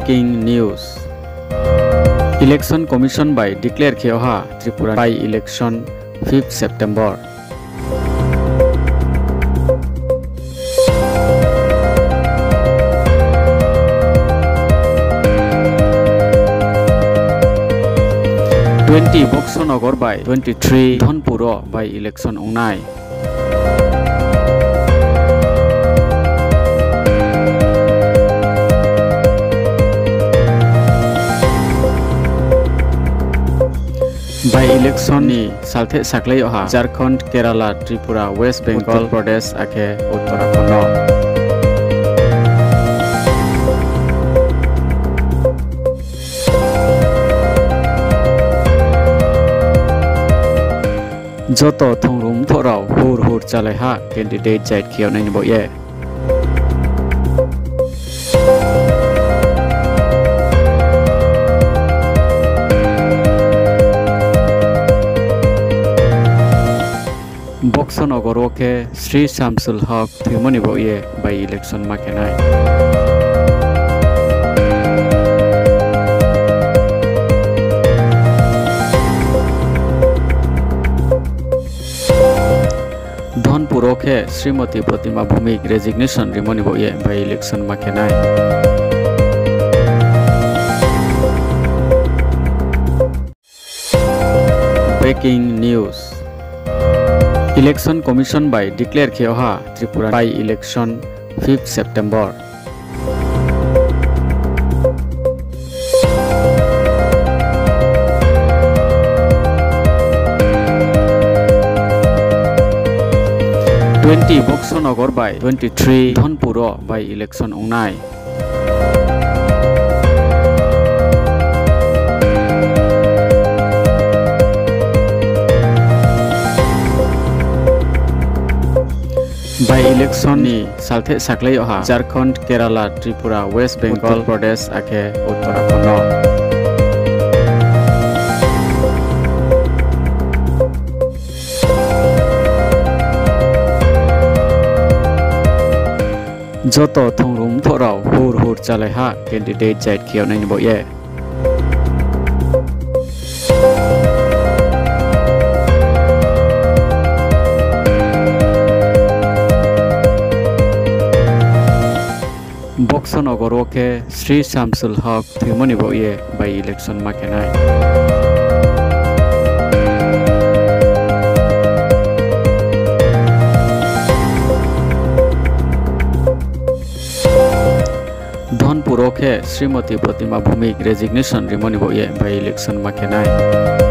Breaking news. Election Commission by declare Kyoha Tripura by election 5th September. Boxanagar by 23 Dhanpur by election ongnai. By election ni saltheh sakhlai oha Jharkhand, Kerala, Tripura, West Bengal, Uttar Pradesh ake Uttarakhand. Joto thongrum thorau hurr chalai ha candidate jait khiau nai bo ye. Boxanagar ke Sri Shamsul Haq thimoni bo ye by election makenai. Dhanpur ke Srimati Pratima Bhumik resignation remoni bo ye by election makenai. Breaking news. Election Commission by declare Kyoha Tripura by election 5th September. Boxanagar by 23 Dhanpur by election ongnai. By election ni saltheh sakhlai oha Jharkhand, Kerala, Tripura, West Bengal, Uttar Pradesh ake Uttarakhand. Joto thongrum thorau hurr chalai ha candidate jait khiau nai bo ye. Boxanagar ke Sri Shamsul Haq thimoni bo ye by election makenai. Dhanpur ke Srimati Pratima Bhumik resignation remoni bo ye by election makenai.